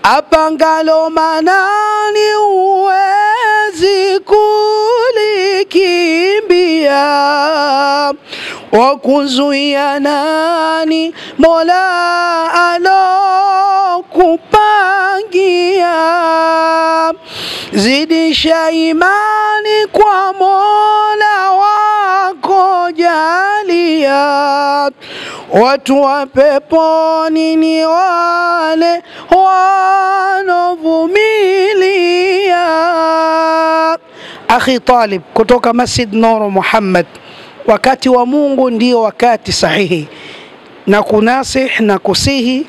apangalo manani uwezi kulikimbia, wakuzuia nani Mola alokupangia. Zidisha imani kwa Mola wako jalia, watu wa peponi ni wale wanovumilia. Akhi Talib kutoka Masjid Nur Muhammad, wakati wa Mungu ndio wakati sahihi, na kunasih na kusihi,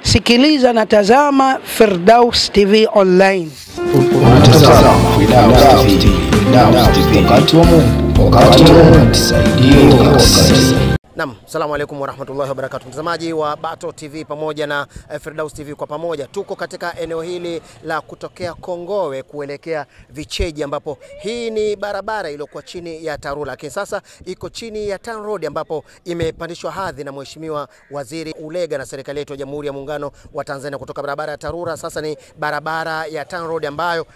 sikiliza na tazama Firdaus TV online. Unatazama Firdaus TV, wakati wa Mungu, wakati wa Mungu tusaidie. Naam, asalamu alaykum wa rahmatullahi wa barakatuh. Mtazamaji wa Bato TV pamoja na Firdaus TV, kwa pamoja tuko katika eneo hili la kutokea Kongowe kuelekea Vicheji, ambapo hii ni barabara iliyokuwa chini ya TARURA, lakini sasa iko chini ya TAN Road, ambapo imepandishwa hadhi na Mheshimiwa Waziri Ulega na serikali yetu ya Jamhuri ya Muungano wa Tanzania. Kutoka barabara ya TARURA sasa ni barabara ya TAN Road ambayo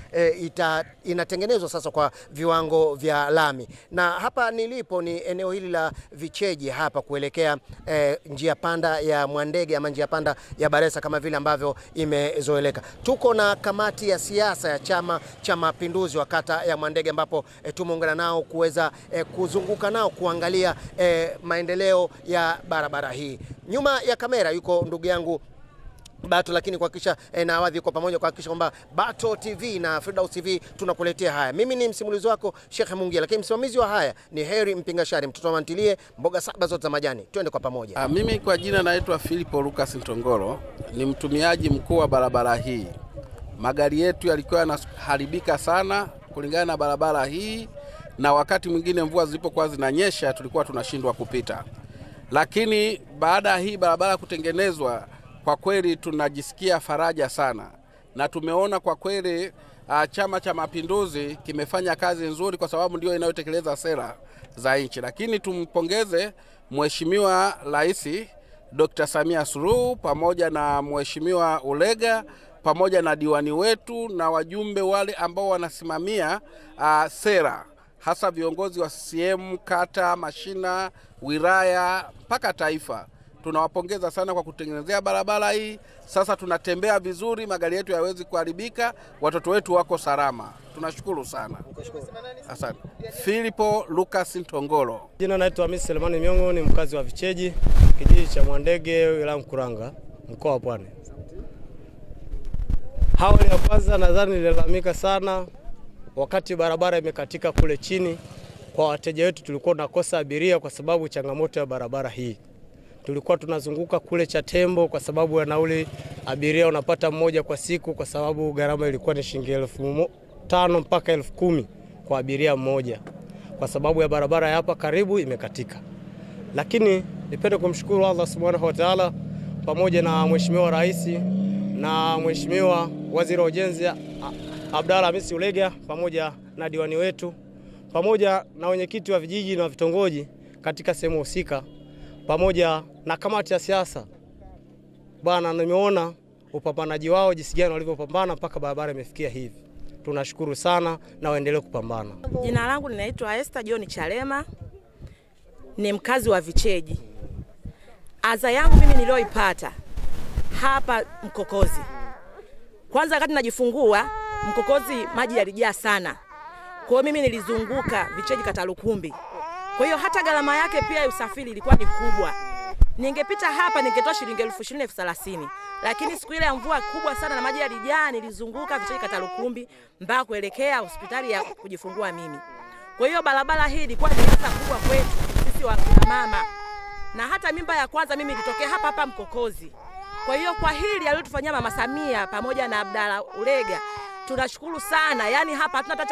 inatengenezwa sasa kwa viwango vya lami. Na hapa nilipo ni eneo hili la Vicheji hapa kuelekea njia panda ya Mwandege ama njia panda ya Baresa kama vile ambavyo imezoeleka. Tuko na kamati ya siasa ya Chama cha Mapinduzi wa kata ya Mwandege, ambapo tumeungana nao kuweza kuzunguka nao kuangalia maendeleo ya barabara hii. Nyuma ya kamera yuko ndugu yangu Bato, lakini kuhakikisha na Awadhi kwa pamoja kuhakikisha kwamba Bato TV na Firdaus TV tunakuletea haya. Mimi ni msimulizi wako Sheikh Mungia, lakini msimamizi wa haya ni Heri Mpingashari, mtoto wa mantilie, mboga saba zote za majani. Twende kwa pamoja. Mimi kwa jina naitwa Philipo Lucas Ntongolo, ni mtumiaji mkuu wa barabara hii. Magari yetu yalikuwa yanaharibika sana kulingana na barabara hii, na wakati mwingine mvua zilipokuwa zinanyesha tulikuwa tunashindwa kupita. Lakini baada ya hii barabara kutengenezwa, kwa kweli tunajisikia faraja sana, na tumeona kwa kweli Chama cha Mapinduzi kimefanya kazi nzuri, kwa sababu ndio inayotekeleza sera za nchi. Lakini tumpongeze Mheshimiwa Rais Dr. Samia Suluhu pamoja na Mheshimiwa Ulega pamoja na diwani wetu na wajumbe wale ambao wanasimamia sera, hasa viongozi wa CCM kata, mashina, wilaya mpaka taifa. Tunawapongeza sana kwa kutengenezea barabara hii. Sasa tunatembea vizuri, magari yetu hayawezi kuharibika, watoto wetu wako salama. Tunashukuru sana. Asante. Philipo Lucas Ntongolo. Jina naitwa Hamisi Selemani Miongo, ni mkazi wa Vicheji, kijiji cha Mwandege, wilaya Mkuranga, mkoa wa Pwani. Hawali ya kwanza nadhani nililalamika sana wakati barabara imekatika kule chini. Kwa wateja wetu tulikuwa tunakosa abiria kwa sababu changamoto ya barabara hii. Tulikuwa tunazunguka kule Chatembo kwa sababu ya nauli, abiria unapata mmoja kwa siku kwa sababu gharama ilikuwa ni shilingi 5,000 mpaka 10,000 kwa abiria mmoja, kwa sababu ya barabara hapa karibu imekatika. Lakini nipende kumshukuru Allah Subhanahu wa Ta'ala pamoja na Mheshimiwa Rais na Mheshimiwa Waziri wa Ujenzi Abdalla Hamisi Ulega pamoja na diwani wetu pamoja na wenyekiti wa vijiji na vitongoji katika sehemu husika pamoja na kamati ya siasa. Bwana, nimeona upambanaji wao jinsi gani walivyopambana mpaka barabara imefikia hivi. Tunashukuru sana na waendelee kupambana. Jina langu ninaitwa Esther John Chalema, ni mkazi wa Vicheji. Adha yangu mimi nilioipata hapa Mkokozi. Kwanza wakati najifungua Mkokozi maji yalijaa sana. Kwa hiyo mimi nilizunguka Vicheji kata Lukumbi. Kwa hiyo hata gharama yake pia ya usafiri ilikuwa ni kubwa. Ningepita hapa ningetoa shilingi 20,030. Lakini siku ile ya mvua kubwa sana na maji yalijaa, nilizunguka Vicheji kata Lukumbi mpaka kuelekea hospitali ya kujifungua mimi. Kwa hiyo barabara hii ilikuwa ni adha kubwa kwetu sisi wa mama. Na hata mimba ya kwanza mimi ilitokea hapa hapa Mkokozi. Kwa hiyo kwa hili aliyotufanyia Mama Samia pamoja na Abdalla Ulega, tunashukuru sana. Yaani hapa hatuna hata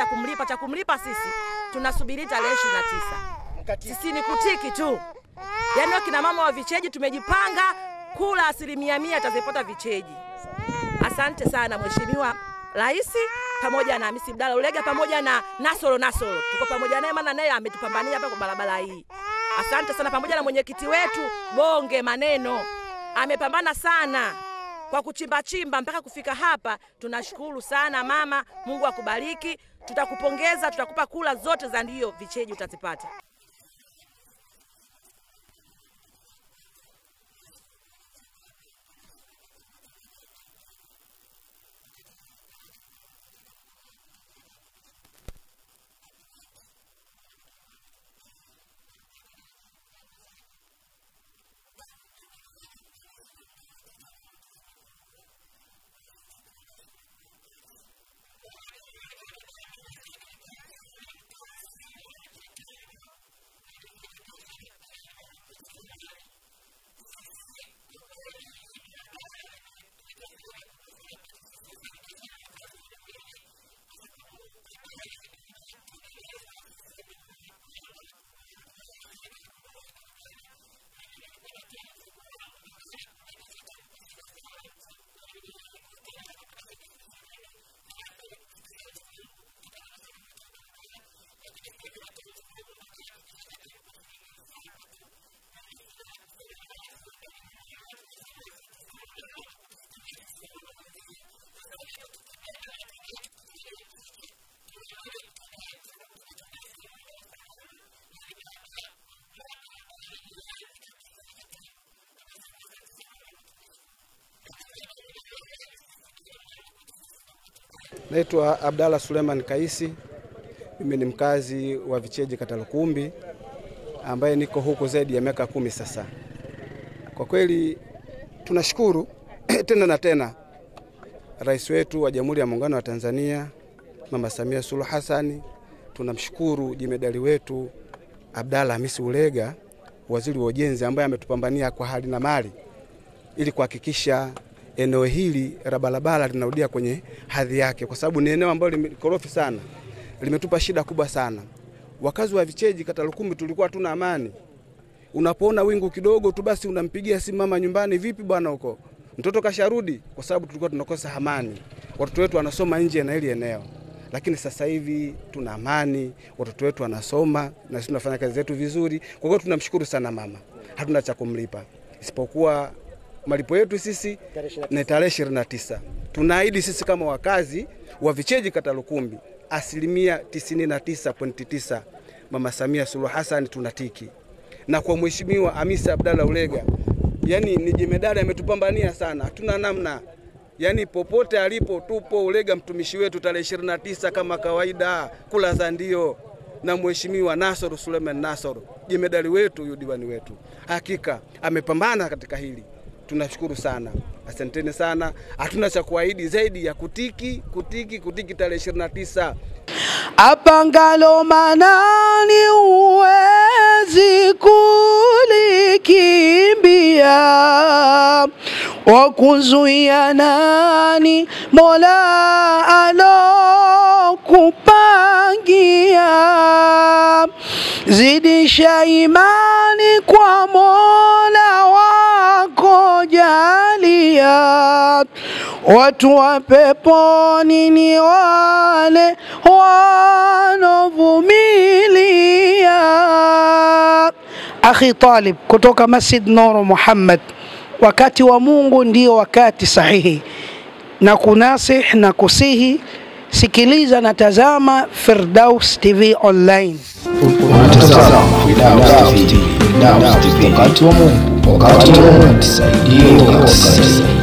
cha kumlipa sisi. Tunasubiri tarehe 29. Sisi ni kutiki tu. Yaani wakina mama wa Vicheji tumejipanga kula 100% atazipata Vicheji. Asante sana Mheshimiwa Rais pamoja na Hamisi Abdalla Ulega pamoja na Nasoro. Tuko pamoja naye, maana naye ametupambania hapa kwa barabara hii. Asante sana pamoja na mwenyekiti wetu Bonge Maneno. Amepambana sana. kwa kuchimba chimba mpaka kufika hapa. Tunashukuru sana mama, Mungu akubariki. Tutakupongeza, tutakupa kula zote za ndio vicheji utazipata. Naitwa Abdalla Suleiman Kaisi. Mimi ni mkazi wa Vicheji kata Lukumbi ambaye niko huko zaidi ya miaka 10 sasa. Kwa kweli tunashukuru tena na tena Rais wetu wa Jamhuri ya Muungano wa Tanzania Mama Samia Suluhu Hassan, tunamshukuru jemedali wetu Abdalla Hamisi Ulega, waziri wa ujenzi, ambaye ametupambania kwa hali na mali ili kuhakikisha eneo hili la barabara linarudia kwenye hadhi yake, kwa sababu ni eneo ambalo limekorofi sana, limetupa shida kubwa sana. Wakazi wa Vicheji kata Lukumbi tulikuwa tuna amani. Unapoona wingu kidogo tu basi unampigia simu mama nyumbani, vipi bwana huko? Mtoto kasharudi, kwa sababu tulikuwa tunakosa amani. Watoto wetu wanasoma nje na ile eneo. Lakini sasa hivi tuna amani, watoto wetu wanasoma na sisi tunafanya kazi zetu vizuri. Kwa hiyo tunamshukuru sana mama. Hatuna cha kumlipa. Isipokuwa malipo yetu sisi ni tarehe 29. Tunaahidi sisi kama wakazi wa Vicheji kata Lukumbi 99.9 Mama Samia Suluhu Hassan tunatiki. Na kwa Mheshimiwa Hamisi Abdalla Ulega, yani ni jemedari ametupambania sana. Hatuna namna. Yani popote alipo tupo Ulega mtumishi wetu tarehe 29 kama kawaida kula za ndio. Na Mheshimiwa Nasoro Suleiman Nasoro, jemedari wetu, yudiwani wetu. Hakika amepambana katika hili. Tunashukuru sana. Asanteni sana. Hatuna cha kuahidi zaidi ya kutiki tarehe 29. Apangalo manani uwezi kulikimbia, wakuzuia nani Mola alokupangia. Zidisha imani kwa Mola wako jalia, watu wa peponi ni wale wanovumilia. Akhi Talib kutoka Masjid Nur Muhammad, wakati wa Mungu ndio wakati sahihi, na kunasih na kusihi, sikiliza na tazama Firdaus TV online. Unatazama Firdaus TV, wakati wa Mungu, wakati wa Mungu, tusaidie.